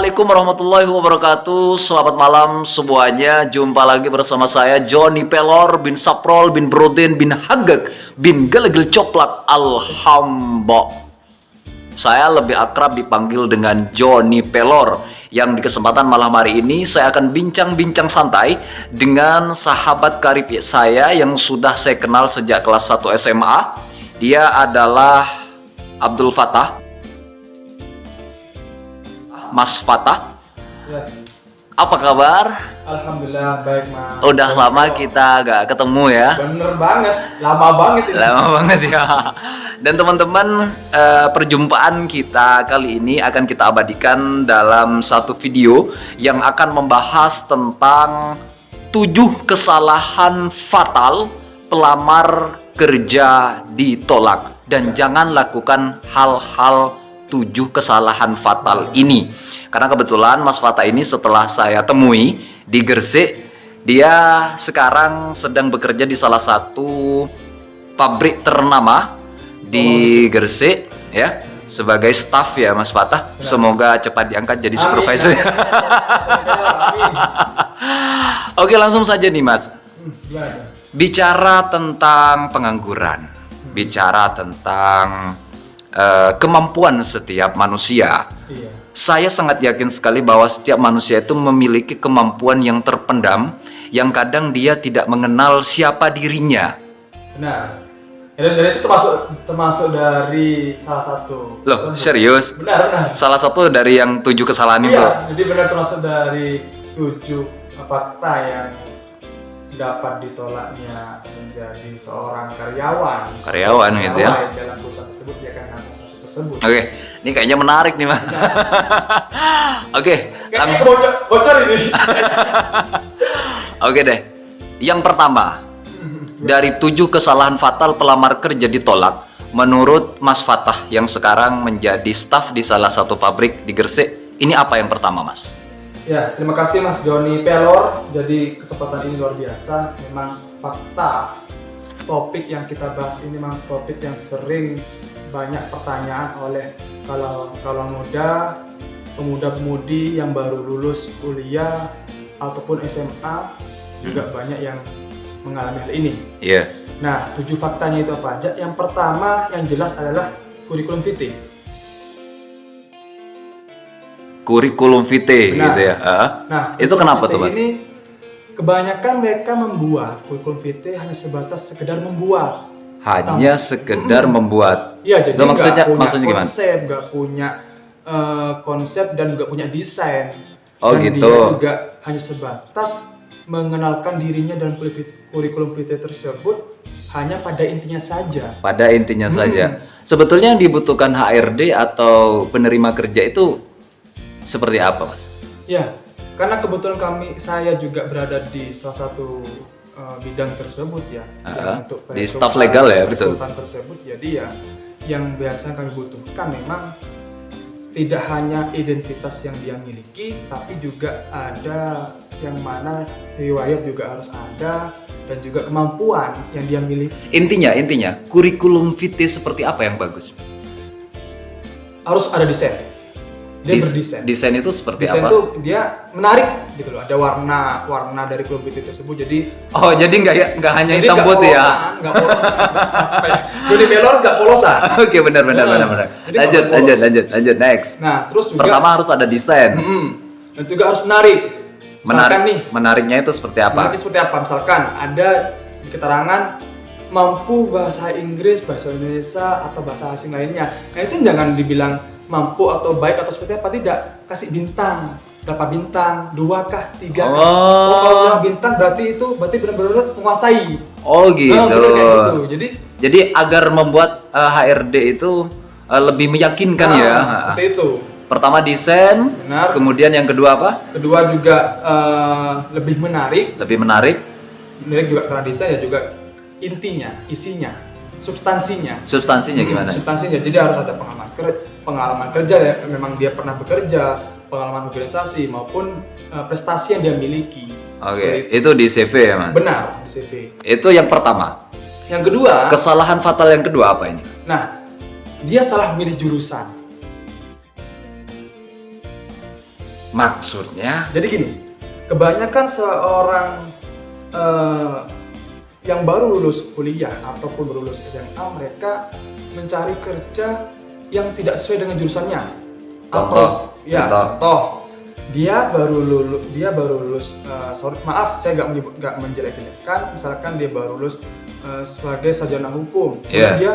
Assalamualaikum warahmatullahi wabarakatuh. Selamat malam semuanya. Jumpa lagi bersama saya Johnny Pelor bin Saprol bin Brodin bin Hagag bin Gelegel Coplak Alhamba. Saya lebih akrab dipanggil dengan Johnny Pelor. Yang di kesempatan malam hari ini saya akan bincang-bincang santai dengan sahabat karib saya yang sudah saya kenal sejak kelas 1 SMA. Dia adalah Abdul Fattah, Mas Fattah. Ya. Apa kabar? Alhamdulillah baik, Mas. Udah lama kita gak ketemu ya. Bener banget, lama banget ini. Lama banget ya. Dan teman-teman, perjumpaan kita kali ini akan kita abadikan dalam satu video yang akan membahas tentang 7 kesalahan fatal pelamar kerja ditolak. Dan jangan lakukan hal-hal 7 kesalahan fatal ini. Karena kebetulan Mas Fattah ini setelah saya temui di Gresik, dia sekarang sedang bekerja di salah satu pabrik ternama di Gresik ya, sebagai staff ya Mas Fattah. Semoga cepat diangkat jadi supervisor. Amin. Oke, langsung saja nih Mas. Gimana? Bicara tentang pengangguran, bicara tentang kemampuan setiap manusia. Iya. Saya sangat yakin sekali bahwa setiap manusia itu memiliki kemampuan yang terpendam, yang kadang dia tidak mengenal siapa dirinya. Benar. Dan itu termasuk dari salah satu. Loh, serius? Benar. Salah satu dari yang 7 kesalahan itu. Iya, jadi benar termasuk dari 7 fakta yang dapat ditolaknya menjadi seorang karyawan. Karyawan gitu ya. Dalam perusahaan tersebut dia akan ngasih satu tersebut. Oke, ini kayaknya menarik nih Mas. Oke, Kayaknya bocor ini. Oke deh. Yang pertama, dari 7 kesalahan fatal pelamar kerja ditolak, menurut Mas Fattah yang sekarang menjadi staf di salah satu pabrik di Gresik, ini apa yang pertama, Mas? Ya, terima kasih Mas Johnny Pelor. Jadi kesempatan ini luar biasa. Memang fakta topik yang kita bahas ini memang topik yang sering banyak pertanyaan oleh kalau muda, pemuda-pemudi yang baru lulus kuliah ataupun SMA juga banyak yang mengalami hal ini. Iya. Nah, 7 faktanya itu apa aja? Yang pertama yang jelas adalah kurikulum vitae. Kurikulum vitae Benar. gitu ya. Nah, itu kenapa tuh, Mas? Ini kebanyakan mereka membuat kurikulum vitae hanya sebatas sekedar membuat. Hanya sekedar membuat. Iya, jadi Nggak, nggak punya maksudnya gimana? konsep, nggak punya konsep dan nggak punya desain. Oh, dan gitu. Dia juga hanya sebatas mengenalkan dirinya dan kurikulum vitae tersebut hanya pada intinya saja. Pada intinya saja. Sebetulnya yang dibutuhkan HRD atau penerima kerja itu seperti apa, Mas? Ya, karena kebetulan saya juga berada di salah satu bidang tersebut ya. Untuk di staf legal ya, betul. Tersebut, jadi ya yang biasa kami butuhkan memang tidak hanya identitas yang dia miliki, tapi juga ada yang mana riwayat juga harus ada dan juga kemampuan yang dia miliki. Intinya kurikulum vitae seperti apa yang bagus? Harus ada desain. Dia berdesain. Desain itu seperti Desain apa? itu dia menarik gitu loh. Ada warna dari kurikulum vitae tersebut. Jadi jadi nggak hanya jadi hitam nggak putih ya? Nggak polosan. Johnny Pelor nggak polosan. Oke, benar. Jadi Lanjut next. Nah, terus juga Pertama harus ada desain. dan juga harus menarik. Menariknya itu seperti apa? Menariknya seperti apa? Misalkan ada di keterangan mampu bahasa Inggris, bahasa Indonesia atau bahasa asing lainnya. Nah, itu jangan dibilang mampu atau baik atau seperti apa, tidak. Kasih bintang. Berapa bintang? 2 kah? 3 kah? Kalau bilang bintang berarti benar-benar menguasai. Oh gitu. Kayak gitu. Jadi agar membuat HRD itu lebih meyakinkan ya. Seperti itu. Pertama desain, Benar. kemudian yang kedua apa? Kedua juga lebih menarik. Lebih menarik. Menarik juga karena desain ya, juga intinya, isinya, substansinya. Substansinya gimana? Substansinya, jadi harus ada pengalaman kerja ya, memang dia pernah bekerja, pengalaman organisasi maupun prestasi yang dia miliki. Oke, itu di CV ya Mas? Benar, di CV. Itu yang pertama. Yang kedua, kesalahan fatal yang kedua apa ini? Nah, dia salah memilih jurusan. Maksudnya? Jadi gini, kebanyakan seorang yang baru lulus kuliah ataupun baru lulus SMA, mereka mencari kerja yang tidak sesuai dengan jurusannya. Contoh, Contoh, dia baru lulus, maaf saya nggak menjelek-jelekan, misalkan dia baru lulus sebagai sarjana hukum. Yeah. Dia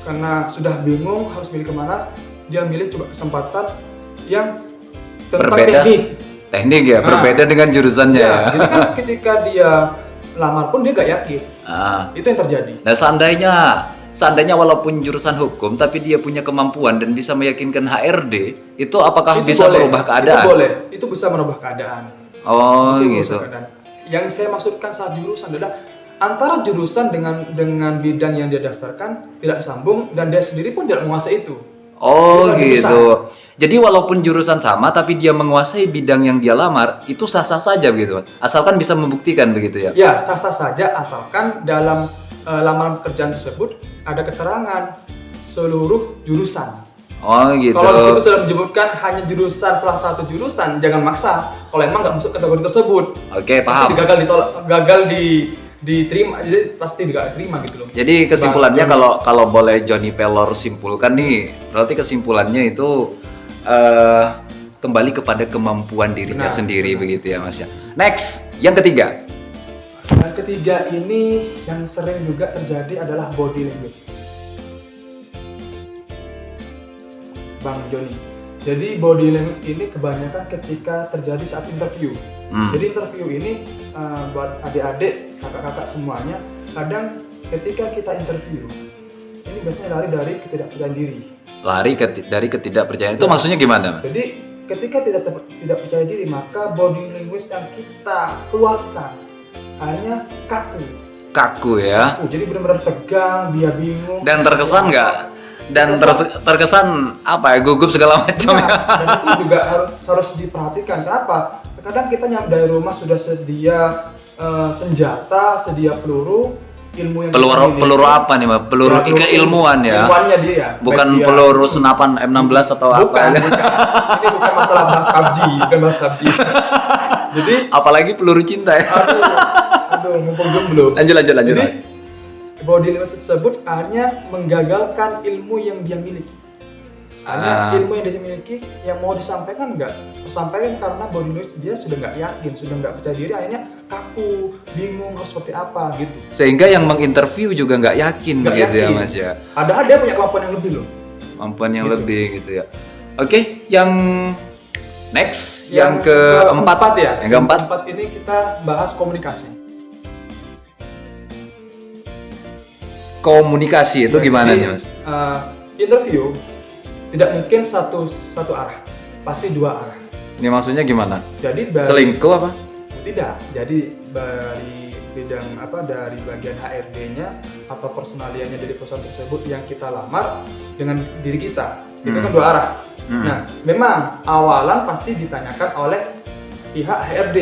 karena sudah bingung harus milih kemana, dia milih coba kesempatan yang tentang Berbeda. teknik Ya, berbeda dengan jurusannya ya. Jadi kan ketika dia lamar pun dia gak yakin. Itu yang terjadi. Nah, seandainya walaupun jurusan hukum tapi dia punya kemampuan dan bisa meyakinkan HRD, itu apakah itu bisa boleh. merubah keadaan? Itu boleh. Itu bisa merubah keadaan. Oh, Itu gitu. keadaan. Yang saya maksudkan saat jurusan adalah antara jurusan dengan bidang yang dia daftarkan tidak sambung dan dia sendiri pun tidak menguasai itu. Oh, Jurusan gitu. Jadi walaupun jurusan sama tapi dia menguasai bidang yang dia lamar, itu sah-sah saja begitu. Asalkan bisa membuktikan begitu ya. Ya, sah-sah saja asalkan dalam lamaran pekerjaan tersebut ada keterangan seluruh jurusan. Oh, gitu. Kalau di situ sudah menyebutkan hanya jurusan salah satu jurusan, jangan maksa. Kalau emang nggak masuk kategori tersebut, Oke, paham. pasti gagal diterima, jadi pasti nggak terima gitu loh. Jadi kesimpulannya kalau boleh Johnny Pelor simpulkan nih, berarti kesimpulannya itu kembali kepada kemampuan dirinya Benar, sendiri benar. begitu ya Mas ya. Next, yang ketiga. Yang ketiga ini yang sering juga terjadi adalah body language. Bang Joni. Jadi body language ini kebanyakan ketika terjadi saat interview. Jadi interview ini buat adik-adik, kakak-kakak semuanya, kadang ketika kita interview, ini biasanya lari dari ketidakpercayaan diri. Dari ketidakpercayaan itu Ya. maksudnya gimana Mas? Jadi ketika tidak percaya diri, maka body language yang kita keluarkan hanya Kaku ya. jadi benar-benar tegang, dia bingung. Dan terkesan nggak? Dan terkesan apa ya, gugup segala macam ya. Dan itu juga harus diperhatikan. Kenapa? Kadang kita nyampe dari rumah sudah sedia senjata, sedia peluru, ilmu yang Peluru apa nih Mas? Peluru keilmuan ya. Ilmuannya dia. Bukan Baik dia- peluru senapan M16 atau apa Bukan, ya. bukan. Ini bukan masalah bahas PUBG, bukan bahas PUBG. Jadi, Apalagi peluru cinta ya. aduh, mumpung jomblo. Lanjut Jadi, Mas. body language tersebut akhirnya menggagalkan ilmu yang dia miliki. Akhirnya ilmu yang dia miliki yang mau disampaikan nggak tersampaikan karena body language dia sudah nggak yakin, sudah nggak percaya diri, akhirnya kaku, bingung harus seperti apa gitu. Sehingga yang menginterview juga nggak yakin Nggak begitu ya yakin. Mas ya. Padahal dia punya kemampuan yang lebih loh. Kemampuan yang Gitu. lebih gitu ya. Oke, yang next, yang keempat ya. Yang keempat. Keempat ini kita bahas komunikasi. Komunikasi itu gimana Jadi, nih Mas? Interview tidak mungkin satu arah, pasti dua arah. Ini maksudnya gimana? Jadi Selingkuh apa? tidak. Jadi dari bidang dari bagian HRD-nya atau personaliannya dari perusahaan tersebut yang kita lamar dengan diri kita. Itu kan dua arah. Nah, memang awalan pasti ditanyakan oleh pihak HRD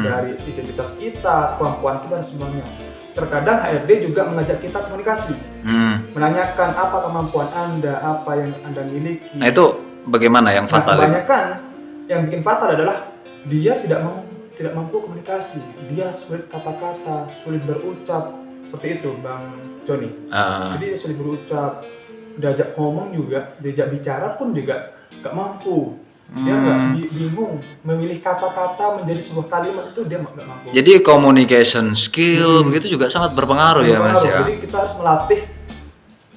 dari identitas kita, kemampuan kita dan semuanya. Terkadang HRD juga mengajak kita komunikasi, menanyakan apa kemampuan Anda, apa yang Anda miliki. Nah itu bagaimana yang fatal? Kebanyakan yang bikin fatal adalah dia tidak mampu komunikasi, dia sulit kata-kata, sulit berucap, seperti itu Bang Joni. Jadi dia sulit berucap, diajak ngomong juga, diajak bicara pun juga nggak mampu. Dia nggak bingung memilih kata-kata menjadi sebuah kalimat, itu dia nggak mampu. Jadi communication skill begitu juga sangat berpengaruh ya Mas ya. Jadi kita harus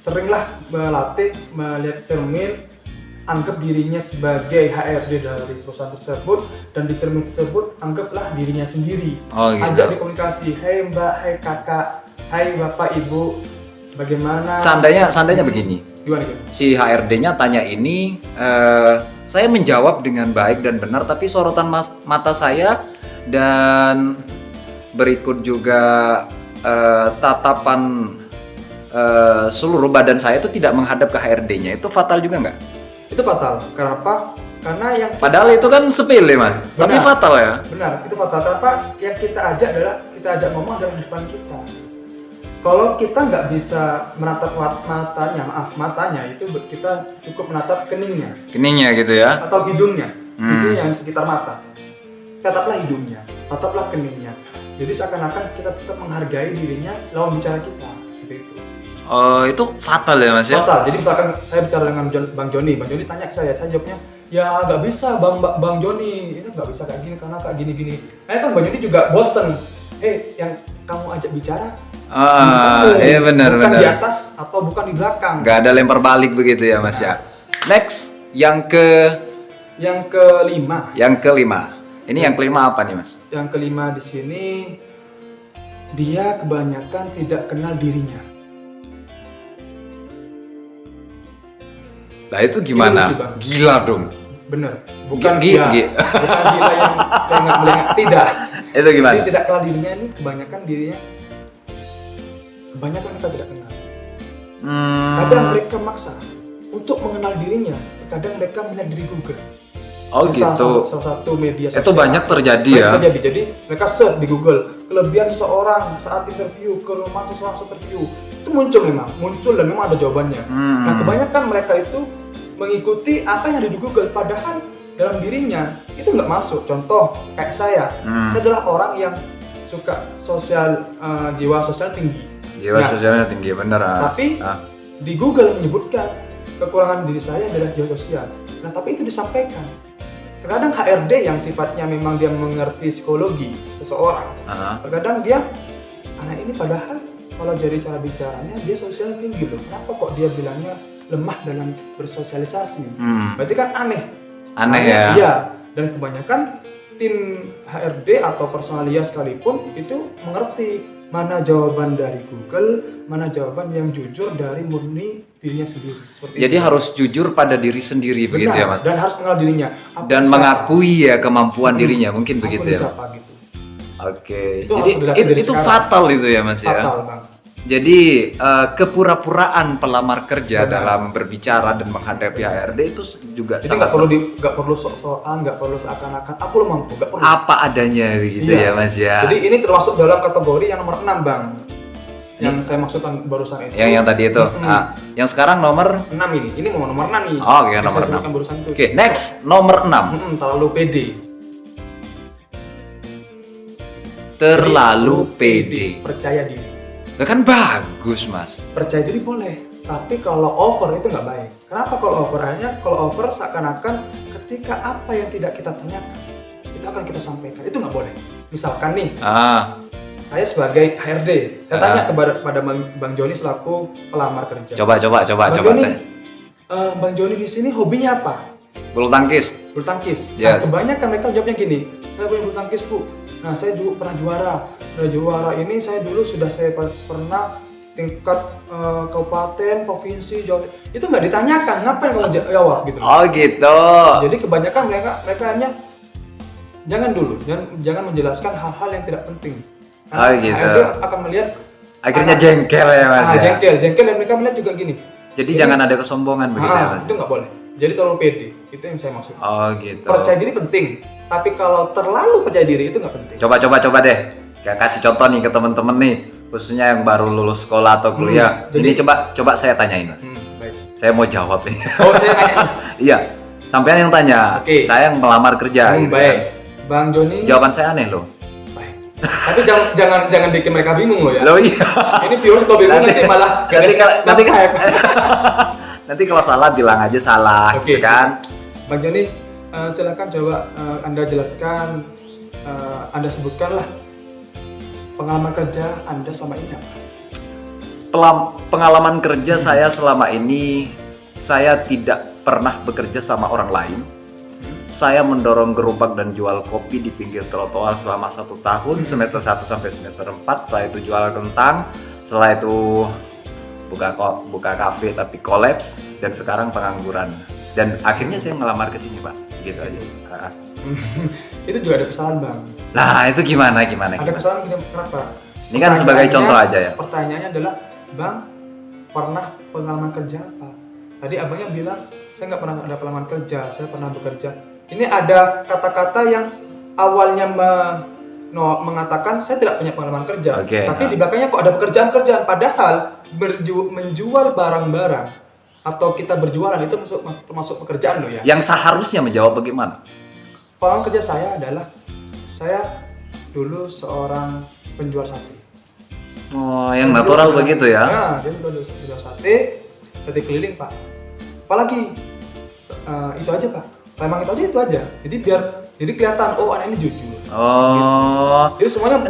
seringlah melatih, melihat cermin, anggap dirinya sebagai HRD dari perusahaan tersebut, dan di cermin tersebut anggaplah dirinya sendiri. Oh gitu. Ajak dikomunikasi, hai Mbak, hai Kakak, hai Bapak Ibu, bagaimana? Seandainya begini. Gimana gitu? Si HRD-nya tanya ini, saya menjawab dengan baik dan benar, tapi sorotan mata saya dan berikut juga tatapan seluruh badan saya itu tidak menghadap ke HRD-nya. Itu fatal juga nggak? Itu fatal. Kenapa? Karena yang Padahal itu kan sepele Mas, tapi Benar. fatal ya. benar, itu fatal. Kenapa? Yang kita ajak adalah kita ajak ngomong adalah depan kita. Kalau kita nggak bisa menatap matanya, itu kita cukup menatap keningnya Keningnya gitu ya. atau hidungnya. hidungnya yang sekitar mata. Tataplah hidungnya, tataplah keningnya. Jadi seakan-akan kita tetap menghargai dirinya lawan bicara kita, seperti itu. Oh, itu fatal ya Mas ya? Total. Jadi misalkan saya bicara dengan Bang Joni tanya ke saya jawabnya, ya nggak bisa Bang Joni, ini nggak bisa kayak gini karena kayak gini-gini. Nah kan Bang Joni juga bosen. Yang kamu ajak bicara, Iya benar. bukan di atas atau bukan di belakang. Nggak ada lempar balik begitu ya Mas ya. Next, yang kelima. Ini yang kelima apa nih Mas? Yang kelima di sini, dia kebanyakan tidak kenal dirinya. Nah itu gimana? Itu lucu, Bang. Gila dong. Bener, bukan Gila yang melengak, tidak. Itu gimana? Jadi tidak kenal dirinya ini kebanyakan kita tidak kenal. Kadang mereka maksa untuk mengenal dirinya. Kadang mereka melihat diri Google. Oh gitu. Salah satu media sosial. Itu banyak terjadi ya. Jadi mereka search di Google kelebihan seseorang saat interview, kelemahan seseorang saat interview. Itu muncul dan memang ada jawabannya. Nah kebanyakan mereka itu mengikuti apa yang ada di Google, padahal dalam dirinya itu nggak masuk. Contoh kayak saya adalah orang yang suka jiwa sosial tinggi. Sosialnya tinggi bener. Tapi di Google menyebutkan kekurangan diri saya adalah jiwa sosial. Nah tapi itu disampaikan. Terkadang HRD yang sifatnya memang dia mengerti psikologi seseorang, terkadang dia anak ini padahal kalau dari cara bicaranya dia sosial tinggi loh. Kenapa kok dia bilangnya lemah dalam bersosialisasi? Berarti kan aneh ya. Iya. Dan kebanyakan tim HRD atau personalia sekalipun itu mengerti mana jawaban dari Google, mana jawaban yang jujur dari murni dirinya sendiri. Jadi harus jujur pada diri sendiri. Benar, begitu ya Mas? Dan harus mengenal dirinya. Dan mengakui ya kemampuan dirinya, mungkin begitu ya. Gitu. Oke. Jadi itu fatal itu ya Mas ya. Fatal Bang. Jadi kepura-puraan pelamar kerja dalam berbicara dan menghadapi HRD itu juga. Jadi nggak perlu sok-sokan, nggak perlu seakan-akan aku lo mampu, nggak perlu. Apa adanya gitu ya Mas ya. Jadi ini termasuk dalam kategori yang nomor 6 Bang. Yang saya maksudkan barusan itu. Yang tadi itu. Yang sekarang nomor 6 ini. Ini mau nomor 6 nih. Oh, oke, nomor 6. Oke, next nomor 6. Terlalu pede. Terlalu pede. Percaya diri. Nah, kan bagus Mas. Percaya diri boleh, tapi kalau over itu nggak baik. Kenapa kalau over? Kalau over seakan-akan ketika apa yang tidak kita tanyakan itu akan kita sampaikan, itu nggak boleh. Misalkan nih, saya sebagai HRD, saya tanya kepada Bang Joni selaku pelamar kerja. Coba. Bang Joni di sini hobinya apa? Bulu tangkis. Yes. Nah, kebanyakan mereka jawabnya gini, saya punya bulu tangkis Bu. Nah, saya juga pernah juara. Nah, juara ini saya pernah tingkat kabupaten, provinsi, Jawa. Itu nggak ditanyakan, ngapain kamu jawab gitu. Oh gitu. Jadi kebanyakan mereka hanya jangan menjelaskan hal-hal yang tidak penting. Oh gitu. Dia akan melihat akhirnya jengkel ya Mas. Jengkel dan mereka melihat juga gini. Jadi jangan ada kesombongan begitu ya Mas. Itu nggak boleh. Jadi terlalu pede, itu yang saya maksud. Oh gitu. Percaya diri penting, tapi kalau terlalu percaya diri itu nggak penting. Coba deh. Kayak kasih contoh nih ke teman-teman nih, khususnya yang baru lulus sekolah atau kuliah. Ini coba saya tanyain Mas. Baik. Saya mau jawab nih. Oh saya tanya. Iya. Sampean yang tanya. Oke. Saya yang melamar kerja. Gitu baik. Kan. Bang Joni. Jawaban saya aneh loh. Baik. Tapi jangan bikin mereka bingung loh ya. Loh iya. Ini viewers kalau bingung nanti malah nanti kalau salah bilang aja salah, gitu kan? Bang Joni, silakan coba Anda jelaskan, Anda sebutkanlah pengalaman kerja Anda selama ini apa? Pengalaman kerja saya selama ini, saya tidak pernah bekerja sama orang lain. Saya mendorong gerobak dan jual kopi di pinggir trotoar selama 1 tahun, semester 1 sampai semester 4. Setelah itu jual kentang, setelah itu buka kafe tapi kolaps, dan sekarang pengangguran. Dan akhirnya saya ngelamar ke sini Pak, gitu aja. Itu juga ada kesalahan Bang. Nah itu gimana? Ada kesalahan kenapa? Ini kan sebagai contoh aja ya. Pertanyaannya adalah, Bang pernah pengalaman kerja apa? Tadi abangnya bilang saya nggak pernah ada pengalaman kerja, saya pernah bekerja. Ini ada kata-kata yang awalnya mengatakan saya tidak punya pengalaman kerja, tapi di belakangnya kok ada pekerjaan-pekerjaan, padahal menjual barang-barang atau kita berjualan itu termasuk pekerjaan loh ya. Yang seharusnya menjawab bagaimana? pengalaman kerja saya adalah saya dulu seorang penjual sate. Oh, yang natural begitu ya? Nah, dia dulu penjual sate keliling Pak. Apalagi itu aja Pak. Memang itu aja. Jadi kelihatan anak ini jujur. Oh. Gitu. Jadi semuanya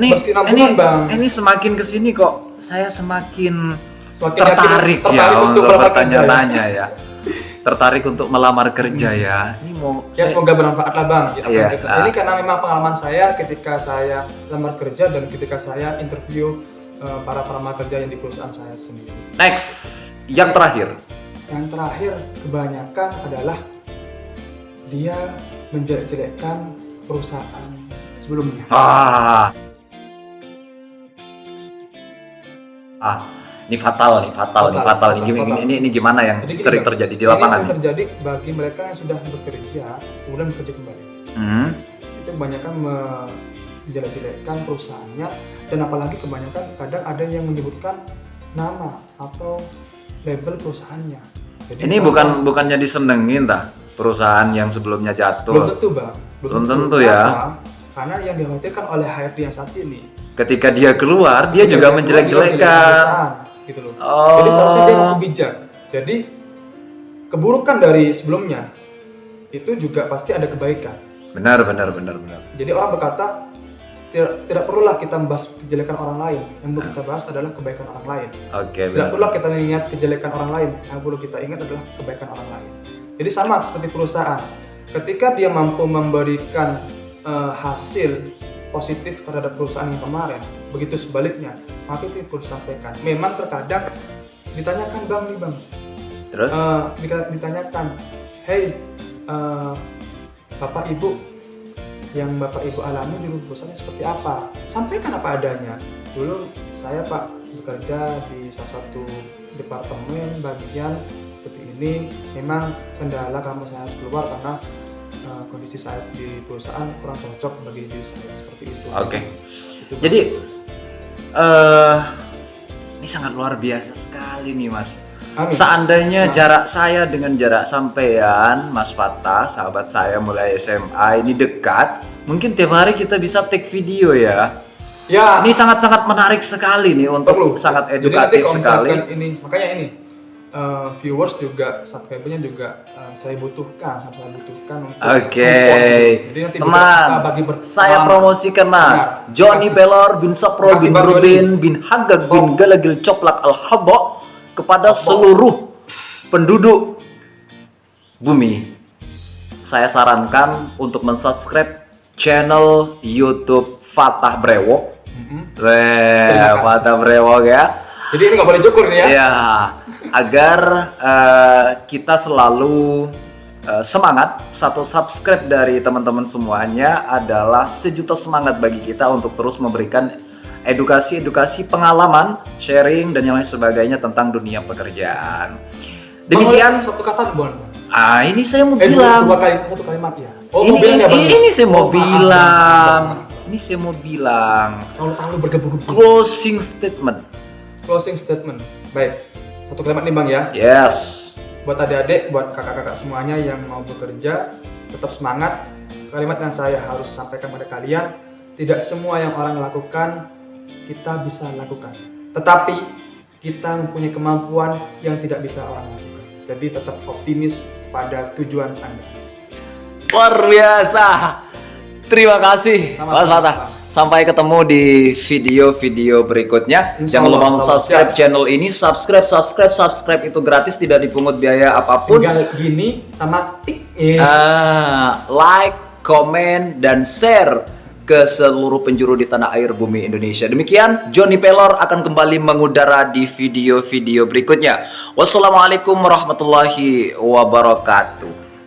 ini Bang. Ini semakin kesini kok saya semakin tertarik untuk untuk bertanya-tanya ya. Tertarik untuk melamar kerja ya. Ini mau semoga bermanfaat lah Bang. Iya. Ini karena memang pengalaman saya ketika saya lamar kerja dan ketika saya interview para pelamar kerja yang di perusahaan saya sendiri. Next, yang terakhir. Yang terakhir kebanyakan adalah dia menjelek-jelekkan perusahaan sebelumnya. Ini fatal. Ini gimana yang sering terjadi di lapangan? Ini sering terjadi bagi mereka yang sudah bekerja, kemudian bekerja kembali. Itu kebanyakan menjelek-jelekkan perusahaannya, dan apalagi kebanyakan kadang ada yang menyebutkan nama atau label perusahaannya. Jadi ini bukannya disenengin tah perusahaan yang sebelumnya jatuh? Belum tentu Bang. Belum tentu ya. Karena yang dikhawatirkan oleh HRD yang saat ini, ketika dia keluar, dia juga menjelek-jelekan. Gitu loh. Jadi seharusnya dia lebih bijak. Jadi keburukan dari sebelumnya itu juga pasti ada kebaikan. Benar. Jadi orang berkata tidak perlulah kita membahas kejelekan orang lain. Yang perlu kita bahas adalah kebaikan orang lain. Tidak perlu kita mengingat kejelekan orang lain. Yang perlu kita ingat adalah kebaikan orang lain. Jadi sama seperti perusahaan. Ketika dia mampu memberikan hasil positif terhadap perusahaan yang kemarin, begitu sebaliknya, maka itu perlu disampaikan. Memang terkadang ditanyakan Bang, terus ditanyakan, hey Bapak Ibu, yang Bapak Ibu alami dulu perusahaannya seperti apa? Sampaikan apa adanya. Dulu saya Pak bekerja di salah satu departemen bagian seperti ini. Memang kendala kamu saya harus keluar karena kondisi saya di perusahaan kurang cocok bagi diri saya, seperti itu. Jadi ini sangat luar biasa sekali nih Mas. Amin. Seandainya jarak saya dengan jarak sampean Mas Fattah, sahabat saya mulai SMA ini dekat, mungkin tiap hari kita bisa take video ya. Ya. Ini sangat-sangat menarik sekali nih untuk sangat edukatif sekali. Makanya ini viewers juga, subscribernya juga saya butuhkan untuk teman, saya promosikan Mas Johnny Pelor bin Sapro bin Rudin bin Hagag bin Galagil Coplak Al-Habbo kepada seluruh penduduk bumi. Saya sarankan untuk mensubscribe channel YouTube Fattah Brewok. Fattah Brewok ya. Jadi ini nggak boleh cukur nih ya? Ya, agar kita selalu semangat. Satu subscribe dari teman-teman semuanya adalah sejuta semangat bagi kita untuk terus memberikan edukasi pengalaman, sharing dan yang lain sebagainya tentang dunia pekerjaan. Demikian satu kata Bon. Ini saya mau bilang. Satu kalimat ya. Ini saya mau bilang. Ini saya mau bilang. Terlalu bergebu-gebu. Closing statement. Baik. Satu kalimat nih Bang ya. Yes. Buat adik-adik, buat kakak-kakak semuanya yang mau bekerja, tetap semangat. Kalimat yang saya harus sampaikan pada kalian, tidak semua yang orang lakukan kita bisa lakukan. Tetapi kita mempunyai kemampuan yang tidak bisa orang lakukan. Jadi tetap optimis pada tujuan Anda. Luar biasa. Terima kasih Mas Fattah. Sampai ketemu di video-video berikutnya. Jangan lupa subscribe channel ini. Subscribe itu gratis, tidak dipungut biaya apapun. Tinggal gini sama tik. Like, komen, dan share ke seluruh penjuru di tanah air bumi Indonesia. Demikian, Johnny Pelor akan kembali mengudara di video-video berikutnya. Wassalamualaikum warahmatullahi wabarakatuh.